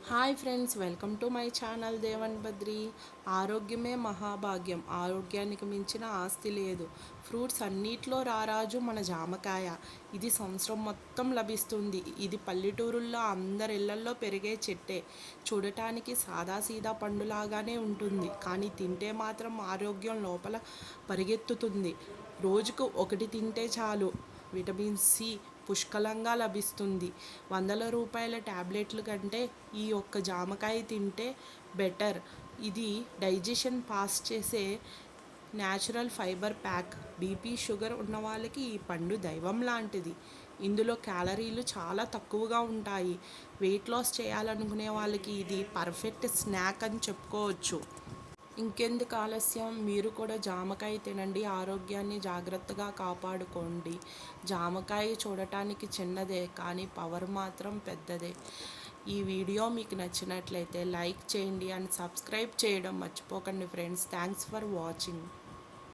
Hi friends, welcome to my channel Devan Badri. ఆరోగ్యమే మహాభాగ్యం. ఆరోగ్యానికి మించిన ఆస్తి లేదు. ఫ్రూట్స్ అన్నిట్లో రారాజు మన జామకాయ. ఇది సంవత్సరం మొత్తం లభిస్తుంది. ఇది పల్లెటూరుల్లో అందరి ఇళ్లల్లో పెరిగే చెట్టే. చూడటానికి సాదాసీదా పండులాగానే ఉంటుంది, కానీ తింటే మాత్రం ఆరోగ్యం లోపల పరిగెత్తుతుంది. రోజుకు ఒకటి తింటే చాలు, విటమిన్ సి పుష్కలంగా లభిస్తుంది. వందల రూపాయల ట్యాబ్లెట్ల కంటే ఈ ఒక్క జామకాయ తింటే బెటర్. ఇది డైజెషన్ పాస్ చేసే natural fibre pack. BP sugar ఉన్న వాళ్ళకి ఈ పండు దైవం లాంటిది. ఇందులో క్యాలరీలు చాలా తక్కువగా ఉంటాయి. వెయిట్ లాస్ చేయాలనుకునే వాళ్ళకి ఇది పర్ఫెక్ట్ స్నాక్ అని చెప్పుకోవచ్చు. ఇంకెందుకు ఆలస్యం, మీరు కూడా జామకాయ తినండి, ఆరోగ్యాన్ని జాగ్రత్తగా కాపాడుకోండి. జామకాయ చూడటానికి చిన్నదే, కానీ పవర్ మాత్రం పెద్దదే. ఈ వీడియో మీకు నచ్చినట్లయితే లైక్ చేయండి అండ్ సబ్స్క్రైబ్ చేయడం మర్చిపోకండి ఫ్రెండ్స్. Thanks for watching.